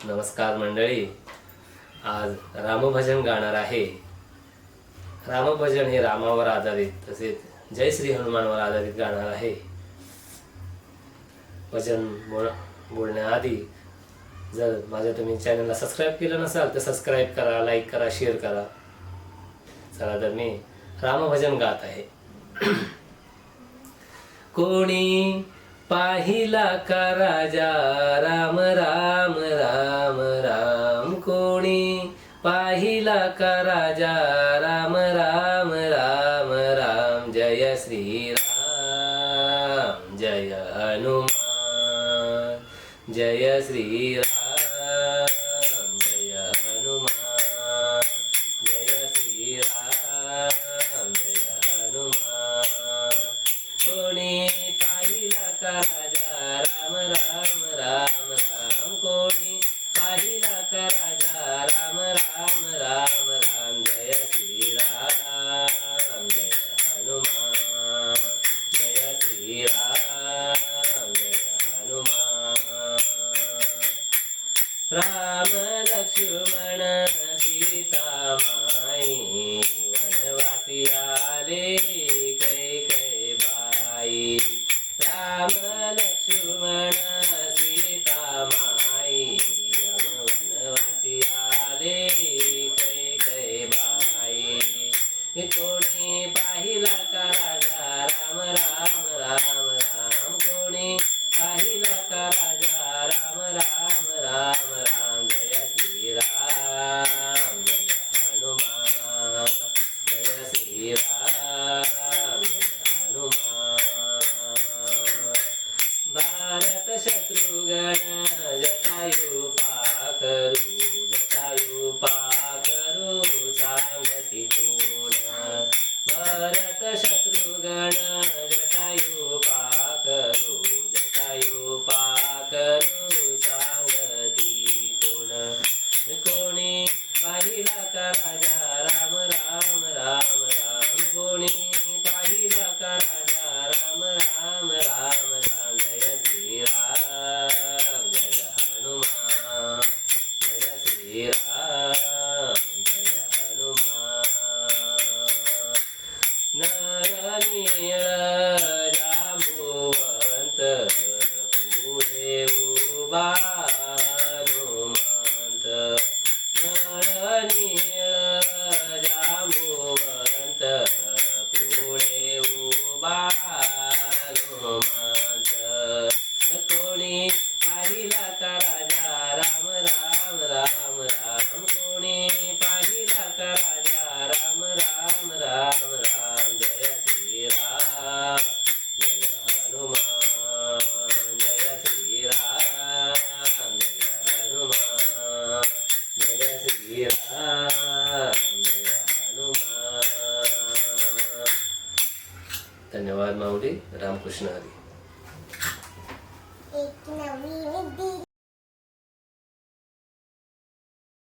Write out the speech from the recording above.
नमस्कार मंडळी, आज रामभजन गाणार आहे. रामभजन हे रामावर आधारित तसेच जय श्री हनुमानवर आधारित गाणार आहे. भजन बोलण्याआधी जर माझ्या तुम्ही चॅनलला सबस्क्राईब केलं नसाल तर सबस्क्राईब करा, लाईक करा, शेअर करा. चला तर मी रामभजन गात आहे. कोणी पाहिला का राजा राम राम राम राम, कोणी पाहिला का राजा राम राम राम राम. जय श्री राम जय हनुमान, जय श्री राम जय हनुमान, जय श्री राम जय हनुमान. कोणी पाहिला का राजा राम राम राम राम, कोणी पाहिला का राजा राम राम राम राम. जय श्री राम जय हनुमान, जय श्री राम जय हनुमान. राम लक्ष्मण सीता माई वनवासी आले कैकई बाई. राम लक्ष्मण सीता माई वनवासी आले कैकई बाई. कोणी पाहिला का राजा राम राम राम राम, कोणी पाहिला का राजा राम राम राम राम. जय श्री राम जय हनुमान, जय श्री राम जय हनुमान. भारत शत्रुघ्न जटायु पाखरू, जटायु पाखरू सांगती कोण. भरत शत्रुघ्न जटायु पाखरू, जटायु पाखरू सांगती कोण. कोणी पाहिला का राजा राम राम राम राम, कोणी पाहिला का राजा राम राम राम राम. जय श्री राम जय हनुमान, जय श्री राम जय हनुमान. नरनीळ जांबुवंत पुढे उभा हनुमंत. नरनीळ जांबुवंत पुढे उभा हनुमंत. कोणी पाहिला का राजा राम राम राम राम, कोणी पाहिला का राजा राम राम राम राम. जय श्री राम जय हनुमान, जय श्री राम जय हनुमान, जय श्री राम जय हनुमान. धन्यवाद माऊली. रामकृष्ण हरी.